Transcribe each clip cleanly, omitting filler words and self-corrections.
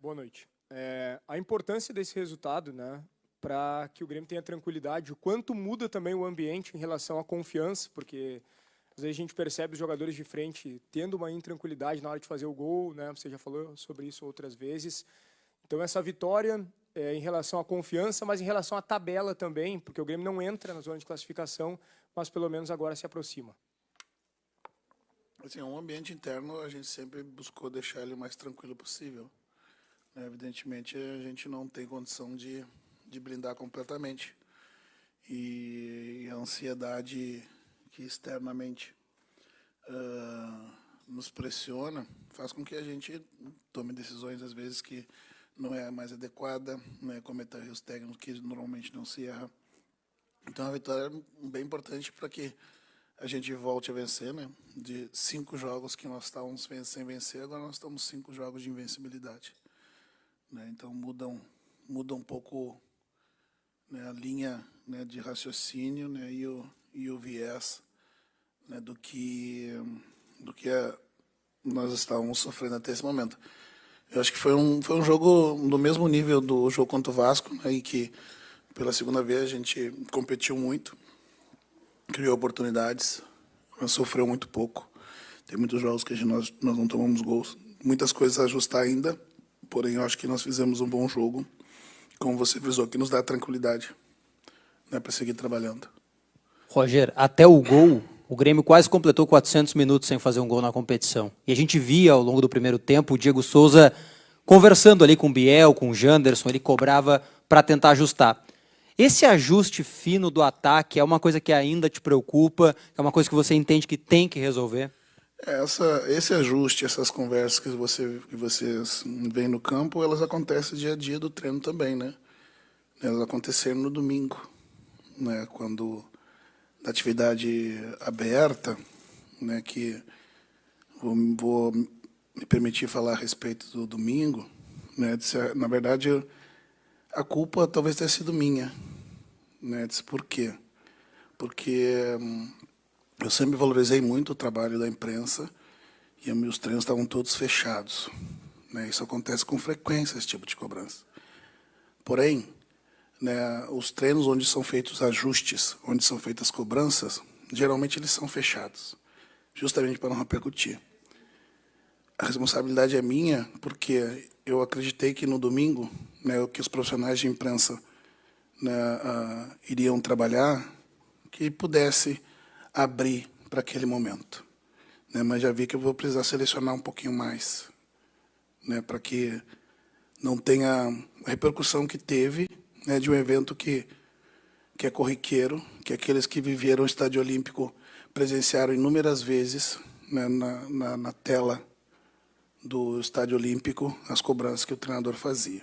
Boa noite. A importância desse resultado, né, para que o Grêmio tenha tranquilidade, o quanto muda também o ambiente em relação à confiança, porque às vezes a gente percebe os jogadores de frente tendo uma intranquilidade na hora de fazer o gol, né, você já falou sobre isso outras vezes. Então essa vitória em relação à confiança, mas em relação à tabela também, porque o Grêmio não entra na zona de classificação, mas pelo menos agora se aproxima. Assim, um ambiente interno a gente sempre buscou deixar ele o mais tranquilo possível. Evidentemente, a gente não tem condição de blindar completamente. E a ansiedade que externamente nos pressiona faz com que a gente tome decisões, às vezes, que não é a mais adequada, né, cometa erros técnicos que normalmente não se erra. Então, a vitória é bem importante para que a gente volte a vencer, né? De 5 jogos que nós estávamos sem vencer, agora nós estamos 5 jogos de invencibilidade. Né? Então muda um pouco, né, a linha, né, de raciocínio, né, e o viés, né, do que nós estávamos sofrendo até esse momento. Eu acho que foi um jogo do mesmo nível do jogo contra o Vasco, né, e que pela segunda vez a gente competiu muito, criou oportunidades, mas sofreu muito pouco. Tem muitos jogos que nós não tomamos gols, muitas coisas a ajustar ainda. Porém, eu acho que nós fizemos um bom jogo, como você frisou, que nos dá tranquilidade, né, para seguir trabalhando. Roger, até o gol, o Grêmio quase completou 400 minutos sem fazer um gol na competição. E a gente via ao longo do primeiro tempo o Diego Souza conversando ali com o Biel, com o Janderson, ele cobrava para tentar ajustar. Esse ajuste fino do ataque é uma coisa que ainda te preocupa? É uma coisa que você entende que tem que resolver? Esse ajuste, essas conversas que vocês veem no campo, elas acontecem dia a dia do treino também, né? Elas aconteceram no domingo, né? Quando da atividade aberta, né? Que vou me permitir falar a respeito do domingo, né? Na verdade, a culpa talvez tenha sido minha, né? Por quê? Porque eu sempre valorizei muito o trabalho da imprensa e os meus treinos estavam todos fechados. Né? Isso acontece com frequência, esse tipo de cobrança. Porém, né, os treinos onde são feitos ajustes, onde são feitas cobranças, geralmente eles são fechados, justamente para não repercutir. A responsabilidade é minha, porque eu acreditei que no domingo, né, que os profissionais de imprensa, né, iriam trabalhar, que pudesse abrir para aquele momento, né? Mas já vi que eu vou precisar selecionar um pouquinho mais, né? Para que não tenha a repercussão que teve, né? De um evento que é corriqueiro, que aqueles que viveram o Estádio Olímpico presenciaram inúmeras vezes, né, na tela do Estádio Olímpico as cobranças que o treinador fazia,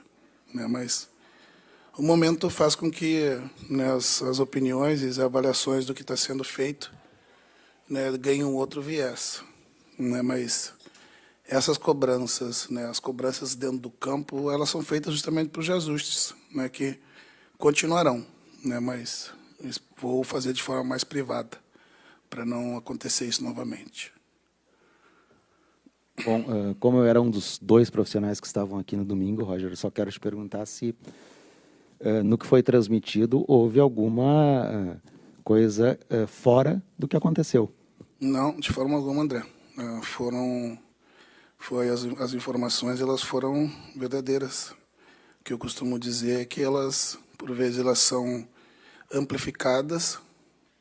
né? Mas o momento faz com que, né, as opiniões e as avaliações do que está sendo feito, né, ganhem um outro viés, né? Mas essas cobranças, né, as cobranças dentro do campo, elas são feitas justamente para os ajustes, né, que continuarão, né? Mas vou fazer de forma mais privada para não acontecer isso novamente. Bom, como eu era um dos 2 profissionais que estavam aqui no domingo, Roger, eu só quero te perguntar se no que foi transmitido houve alguma coisa fora do que aconteceu. Não, de forma alguma, André. As informações, elas foram verdadeiras. O que eu costumo dizer é que elas, por vezes, elas são amplificadas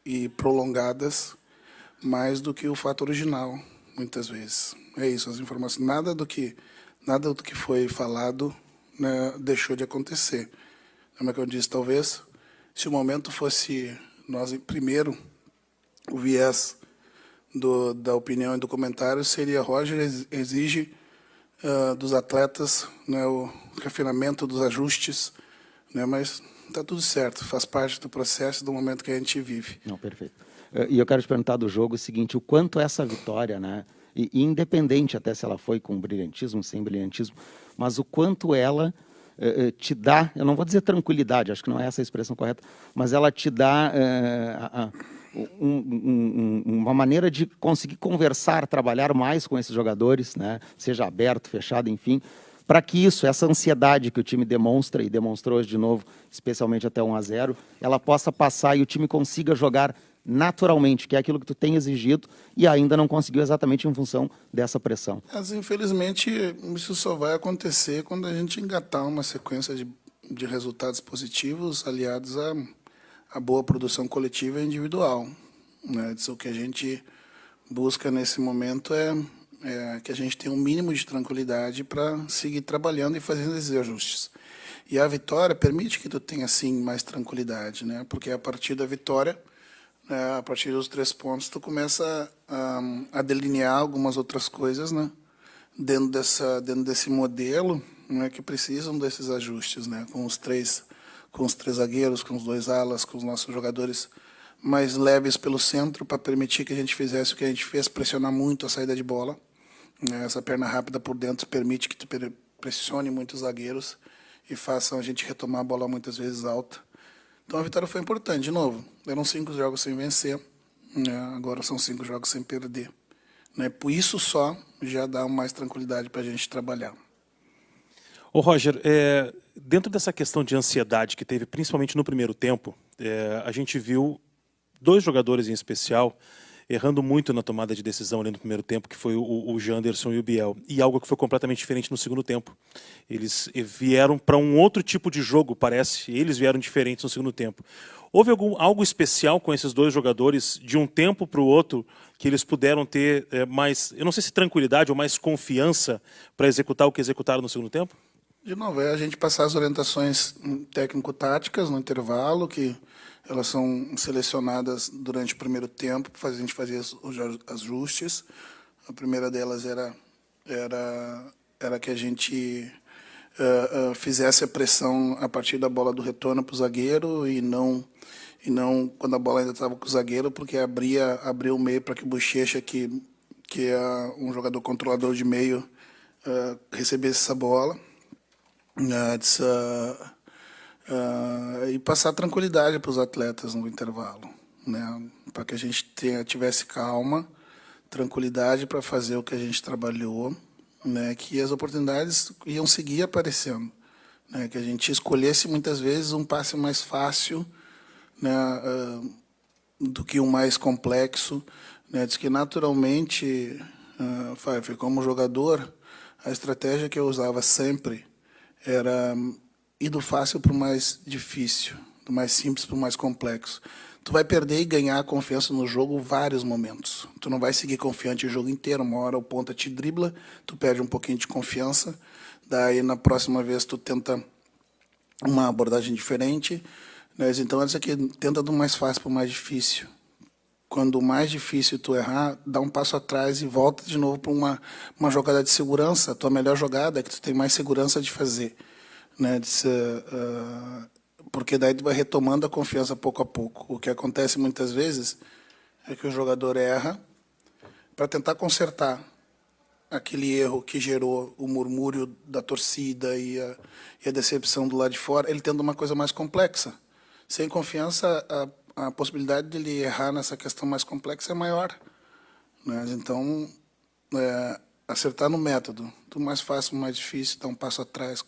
e prolongadas mais do que o fato original, muitas vezes. É isso, as informações. Nada do que foi falado, né, deixou de acontecer. Como é que eu disse? Talvez, se o momento fosse nós primeiro, o viés da opinião e do comentário seria: Roger exige dos atletas, né, o refinamento dos ajustes, né, mas está tudo certo, faz parte do processo, do momento que a gente vive. Não, perfeito. E eu quero te perguntar do jogo o seguinte: o quanto essa vitória, né, e independente até se ela foi com brilhantismo, sem brilhantismo, mas o quanto ela te dá, eu não vou dizer tranquilidade, acho que não é essa a expressão correta, mas ela te dá uma maneira de conseguir conversar, trabalhar mais com esses jogadores, né? Seja aberto, fechado, enfim, para que essa ansiedade que o time demonstra, e demonstrou hoje de novo, especialmente até 1-0, ela possa passar e o time consiga jogar naturalmente, que é aquilo que tu tem exigido e ainda não conseguiu exatamente em função dessa pressão. Mas, infelizmente, isso só vai acontecer quando a gente engatar uma sequência de resultados positivos aliados à boa produção coletiva e individual, né? O que a gente busca nesse momento é que a gente tenha um mínimo de tranquilidade para seguir trabalhando e fazendo esses ajustes. E a vitória permite que tu tenha, sim, mais tranquilidade, né? Porque a partir da vitória, né, a partir dos 3 pontos, tu começa a delinear algumas outras coisas, né? Dentro desse modelo, né, que precisam desses ajustes, né? Com os três zagueiros, com os 2 alas, com os nossos jogadores mais leves pelo centro, para permitir que a gente fizesse o que a gente fez, pressionar muito a saída de bola. Essa perna rápida por dentro permite que tu pressione muito os zagueiros e façam a gente retomar a bola muitas vezes alta. Então a vitória foi importante. De novo, eram 5 jogos sem vencer, né? Agora são 5 jogos sem perder, né? Por isso só já dá mais tranquilidade para a gente trabalhar. Ô Roger, dentro dessa questão de ansiedade que teve, principalmente no primeiro tempo, a gente viu 2 jogadores em especial errando muito na tomada de decisão ali no primeiro tempo, que foi o Janderson e o Biel. E algo que foi completamente diferente no segundo tempo. Eles vieram para um outro tipo de jogo, parece. Eles vieram diferentes no segundo tempo. Houve algo especial com esses 2 jogadores, de um tempo para o outro, que eles puderam ter mais, eu não sei se tranquilidade ou mais confiança para executar o que executaram no segundo tempo? De novo, é a gente passar as orientações técnico-táticas no intervalo, que elas são selecionadas durante o primeiro tempo, para a gente fazer os ajustes. A primeira delas era que a gente fizesse a pressão a partir da bola do retorno para o zagueiro e não quando a bola ainda estava com o zagueiro, porque abria o meio para que o Bochecha, que é um jogador controlador de meio, recebesse essa bola. E passar tranquilidade para os atletas no intervalo, né? Para que a gente tivesse calma, tranquilidade para fazer o que a gente trabalhou, né? Que as oportunidades iam seguir aparecendo, né? Que a gente escolhesse muitas vezes um passe mais fácil, né? Do que um mais complexo, né? Diz que naturalmente, como jogador, a estratégia que eu usava sempre era ir do fácil para o mais difícil, do mais simples para o mais complexo. Tu vai perder e ganhar a confiança no jogo vários momentos. Tu não vai seguir confiante o jogo inteiro. Uma hora o ponta te dribla, tu perde um pouquinho de confiança. Daí, na próxima vez, tu tenta uma abordagem diferente. Mas, então, essa aqui, tenta do mais fácil para o mais difícil. Quando o mais difícil tu errar, dá um passo atrás e volta de novo para uma jogada de segurança. A tua melhor jogada é que tu tem mais segurança de fazer, né? Porque daí tu vai retomando a confiança pouco a pouco. O que acontece muitas vezes é que o jogador erra para tentar consertar aquele erro que gerou o murmúrio da torcida e a decepção do lado de fora, ele tendo uma coisa mais complexa. Sem confiança, a possibilidade de ele errar nessa questão mais complexa é maior, né? Então, acertar no método, do mais fácil, mais difícil, dar um passo atrás,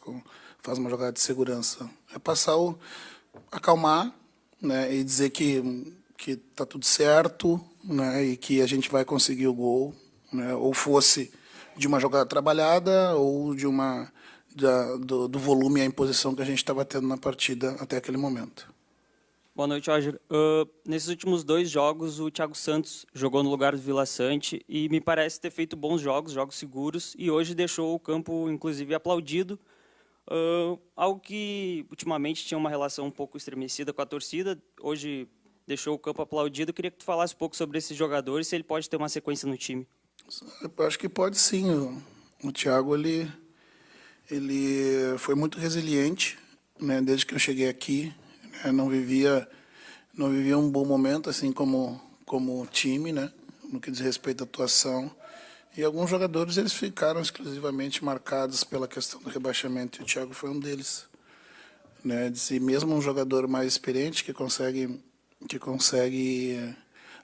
faz uma jogada de segurança. É passar acalmar, né? E dizer que está tudo certo, né? E que a gente vai conseguir o gol, né? Ou fosse de uma jogada trabalhada ou do volume e a imposição que a gente estava tendo na partida até aquele momento. Boa noite, Roger. Nesses últimos 2 jogos, o Thiago Santos jogou no lugar do Vila Sante e me parece ter feito bons jogos seguros, e hoje deixou o campo, inclusive, aplaudido. Algo que, ultimamente, tinha uma relação um pouco estremecida com a torcida, hoje deixou o campo aplaudido. Eu queria que tu falasse um pouco sobre esse jogador e se ele pode ter uma sequência no time. Eu acho que pode sim. O Thiago, ele foi muito resiliente, né? Desde que eu cheguei aqui. Não vivia um bom momento, assim como time, né? No que diz respeito à atuação. E alguns jogadores eles ficaram exclusivamente marcados pela questão do rebaixamento, e o Thiago foi um deles, né? E mesmo um jogador mais experiente que consegue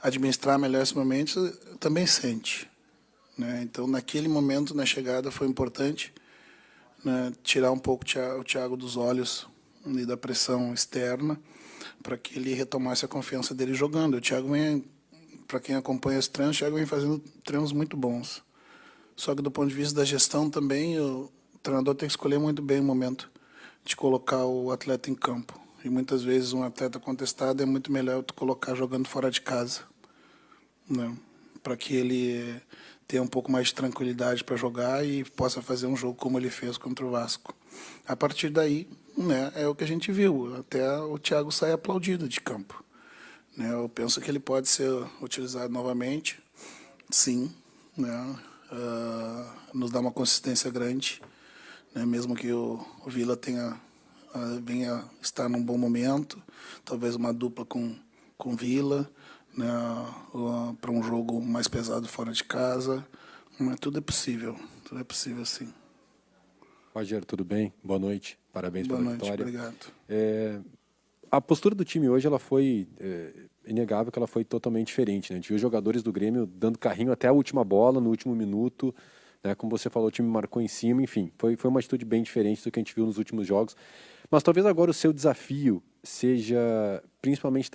administrar melhor esse momento também sente, né? Então, naquele momento, na chegada, foi importante, né, tirar um pouco o Thiago dos olhos e da pressão externa, para que ele retomasse a confiança dele jogando. O Thiago vem, para quem acompanha os treinos, o Thiago vem fazendo treinos muito bons. Só que do ponto de vista da gestão também, o treinador tem que escolher muito bem o momento de colocar o atleta em campo. E muitas vezes um atleta contestado é muito melhor tu colocar jogando fora de casa, né? Para que ele tenha um pouco mais de tranquilidade para jogar e possa fazer um jogo como ele fez contra o Vasco. A partir daí, né, é o que a gente viu. Até o Thiago sai aplaudido de campo, né? Eu penso que ele pode ser utilizado novamente, sim, né? Nos dá uma consistência grande, né? Mesmo que o Vila venha estar num bom momento, talvez uma dupla com Vila, né? Para um jogo mais pesado fora de casa, mas tudo é possível sim. Roger, tudo bem? Boa noite, parabéns pela vitória. Obrigado. A postura do time hoje, ela foi inegável que ela foi totalmente diferente, né? A gente viu os jogadores do Grêmio dando carrinho até a última bola, no último minuto, né? Como você falou, o time marcou em cima, enfim, foi uma atitude bem diferente do que a gente viu nos últimos jogos. Mas talvez agora o seu desafio seja, principalmente,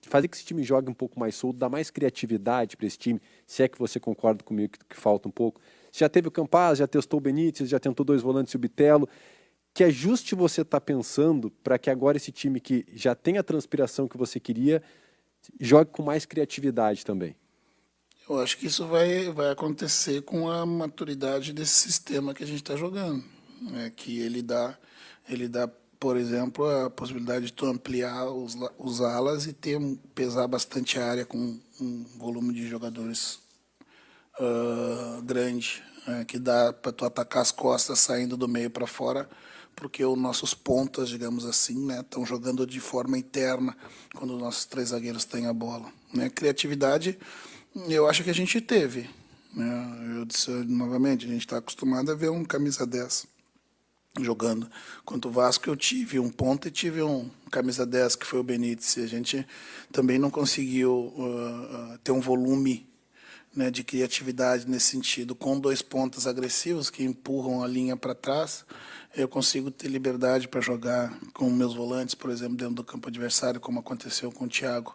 fazer que esse time jogue um pouco mais solto, dar mais criatividade para esse time, se é que você concorda comigo que falta um pouco. Você já teve o Campaz, já testou o Benítez, já tentou 2 volantes e o Bitelo. Que ajuste você está pensando para que agora esse time que já tem a transpiração que você queria, jogue com mais criatividade também? Eu acho que isso vai acontecer com a maturidade desse sistema que a gente está jogando, né? Que ele dá, por exemplo, a possibilidade de tu ampliar os alas e pesar bastante a área com um volume de jogadores grande, que dá para tu atacar as costas saindo do meio para fora, porque os nossos pontas, digamos assim, né, estão jogando de forma interna quando os nossos 3 zagueiros têm a bola, né? Criatividade, eu acho que a gente teve, né? Eu disse novamente, a gente está acostumado a ver um camisa 10 jogando. Quanto o Vasco, eu tive um ponta e tive um camisa 10, que foi o Benítez. A gente também não conseguiu ter um volume, né, de criatividade nesse sentido. Com 2 pontas agressivos que empurram a linha para trás, eu consigo ter liberdade para jogar com meus volantes, por exemplo, dentro do campo adversário, como aconteceu com o Thiago,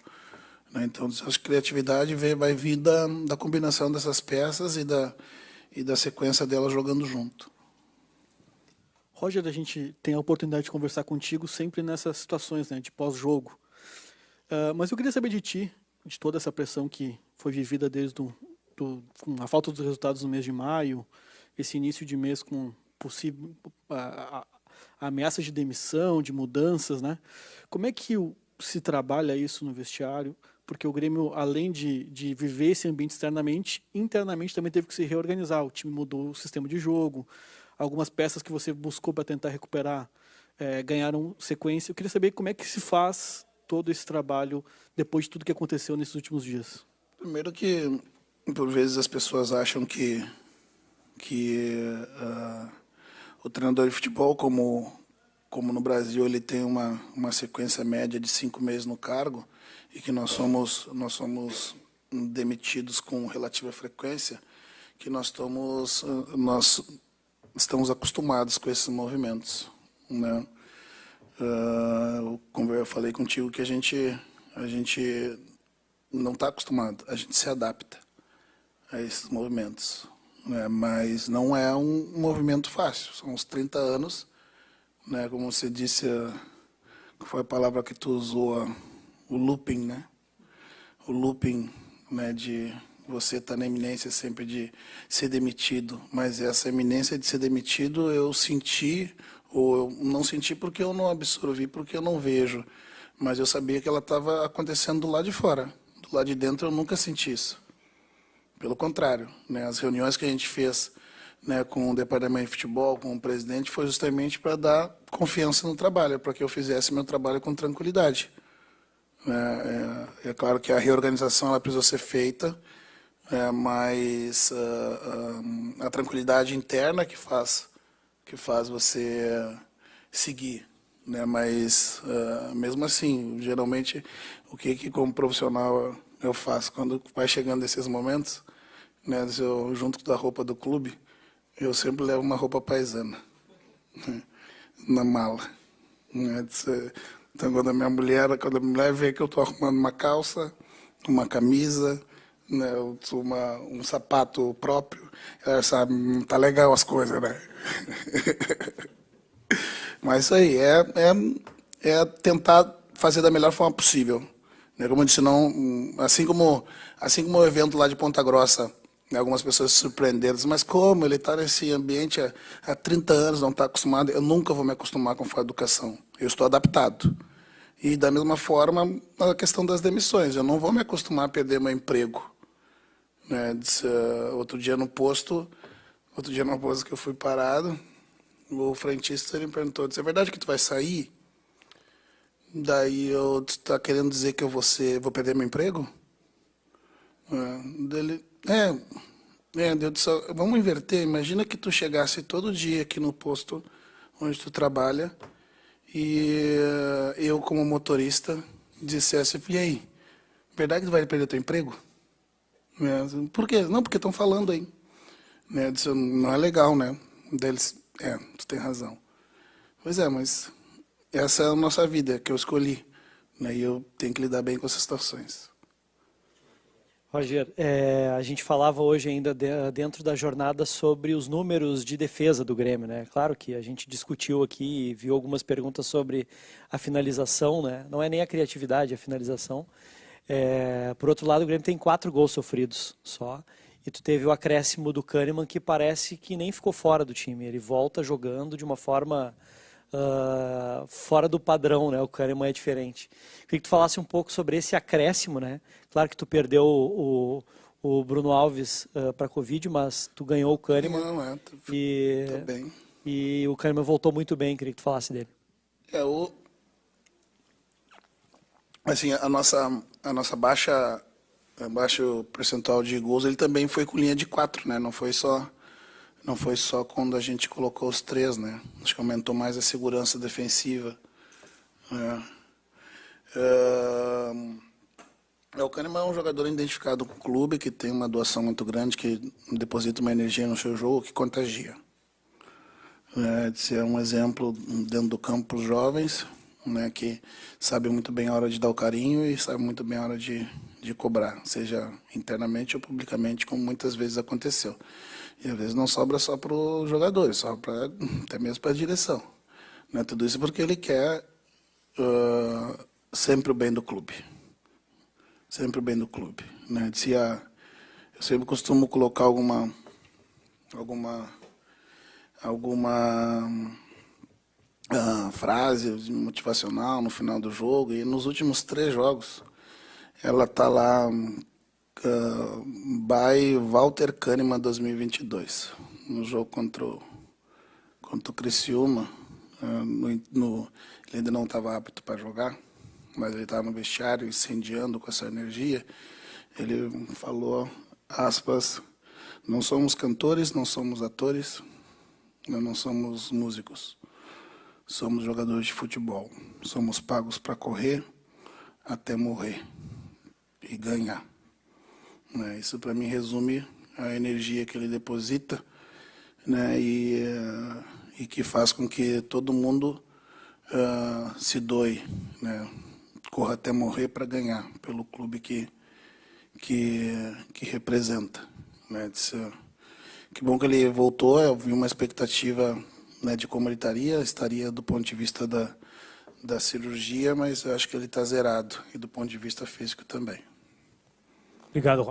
né? Então, acho que criatividade vai vir da combinação dessas peças e da sequência delas jogando junto. Roger, a gente tem a oportunidade de conversar contigo sempre nessas situações, né, de pós-jogo. Mas eu queria saber de ti, de toda essa pressão que foi vivida desde com a falta dos resultados no mês de maio, esse início de mês com possível ameaças de demissão, de mudanças, né? Como é que se trabalha isso no vestiário? Porque o Grêmio, além de viver esse ambiente externamente, internamente também teve que se reorganizar. O time mudou o sistema de jogo, algumas peças que você buscou para tentar recuperar ganharam sequência. Eu queria saber como é que se faz todo esse trabalho depois de tudo que aconteceu nesses últimos dias. Primeiro que, por vezes, as pessoas acham que o treinador de futebol, como no Brasil ele tem uma sequência média de 5 meses no cargo e que nós somos demitidos com relativa frequência, que nós estamos acostumados com esses movimentos, né? Como eu falei contigo, que a gente não está acostumado, a gente se adapta a esses movimentos, né? Mas não é um movimento fácil, são uns 30 anos, né? Como você disse, qual foi a palavra que tu usou, o looping, né? O looping, né, de você estar na iminência sempre de ser demitido, mas essa iminência de ser demitido eu senti, ou eu não senti porque eu não absorvi, porque eu não vejo, mas eu sabia que ela estava acontecendo do lado de fora. Do lado de dentro eu nunca senti isso. Pelo contrário, né, as reuniões que a gente fez, né, com o departamento de futebol, com o presidente, foi justamente para dar confiança no trabalho, para que eu fizesse meu trabalho com tranquilidade. É claro que a reorganização ela precisou ser feita, mas a tranquilidade interna que faz você seguir, né? Mas mesmo assim, geralmente o que como profissional eu faço quando vai chegando esses momentos, né? Eu, junto da roupa do clube, eu sempre levo uma roupa paisana, na mala. Né? Então, quando a mulher vê que eu estou arrumando uma calça, uma camisa, né, um sapato próprio, ela sabe, tá legal as coisas, né? Mas isso aí, é tentar fazer da melhor forma possível. Né? Como eu disse, assim como o evento lá de Ponta Grossa, né, algumas pessoas se surpreenderam, mas como ele está nesse ambiente há 30 anos, não está acostumado, eu nunca vou me acostumar com a educação. Eu estou adaptado. E, da mesma forma, a questão das demissões. Eu não vou me acostumar a perder meu emprego. Né? Outro dia no posto que eu fui parado, o frentista ele me perguntou, disse, é verdade que tu vai sair? Daí eu está querendo dizer que eu vou perder meu emprego? Dele, eu disse, vamos inverter. Imagina que tu chegasse todo dia aqui no posto onde tu trabalha e eu, como motorista, dissesse, e aí, verdade que tu vai perder teu emprego? Por quê? Não, porque estão falando aí. Eu disse, não é legal, né? Deles, tu tem razão. Pois é, mas essa é a nossa vida que eu escolhi. Né? E eu tenho que lidar bem com essas situações. Roger, a gente falava hoje ainda dentro da jornada sobre os números de defesa do Grêmio, né? Claro que a gente discutiu aqui e viu algumas perguntas sobre a finalização, né? Não é nem a criatividade, a finalização. Por outro lado, o Grêmio tem 4 gols sofridos só. E tu teve o acréscimo do Kahneman, que parece que nem ficou fora do time. Ele volta jogando de uma forma fora do padrão, né? O Kahneman é diferente. Queria que tu falasse um pouco sobre esse acréscimo, né? Claro que tu perdeu o Bruno Alves para a Covid, mas tu ganhou o Kahneman. Não, tá bem. E o Kahneman voltou muito bem. Queria que tu falasse dele. Assim, a nossa baixo percentual de gols, ele também foi com linha de 4, né? Não foi só quando a gente colocou os 3, né? Acho que aumentou mais a segurança defensiva. O Kahneman é um jogador identificado com o clube, que tem uma doação muito grande, que deposita uma energia no seu jogo, que contagia. É um exemplo dentro do campo para os jovens, né, que sabe muito bem a hora de dar o carinho e sabe muito bem a hora de cobrar, seja internamente ou publicamente, como muitas vezes aconteceu. E às vezes não sobra só para os jogadores, sobra até mesmo para a direção. Né? Tudo isso porque ele quer sempre o bem do clube. Sempre o bem do clube. Né? Eu sempre costumo colocar alguma frase motivacional no final do jogo, e nos últimos 3 jogos ela está lá, by Walter Kahneman 2022, no jogo contra o Criciúma. Ele ainda não estava apto para jogar, mas ele estava no vestiário incendiando com essa energia. Ele falou, aspas, não somos cantores, não somos atores, não somos músicos. Somos jogadores de futebol. Somos pagos para correr até morrer e ganhar. Né? Isso, para mim, resume a energia que ele deposita, né? E que faz com que todo mundo se doe, né? Corra até morrer para ganhar pelo clube que representa. Né? Que bom que ele voltou. Eu vi uma expectativa, né, de como ele estaria do ponto de vista da cirurgia, mas eu acho que ele está zerado, e do ponto de vista físico também. Obrigado, Roger.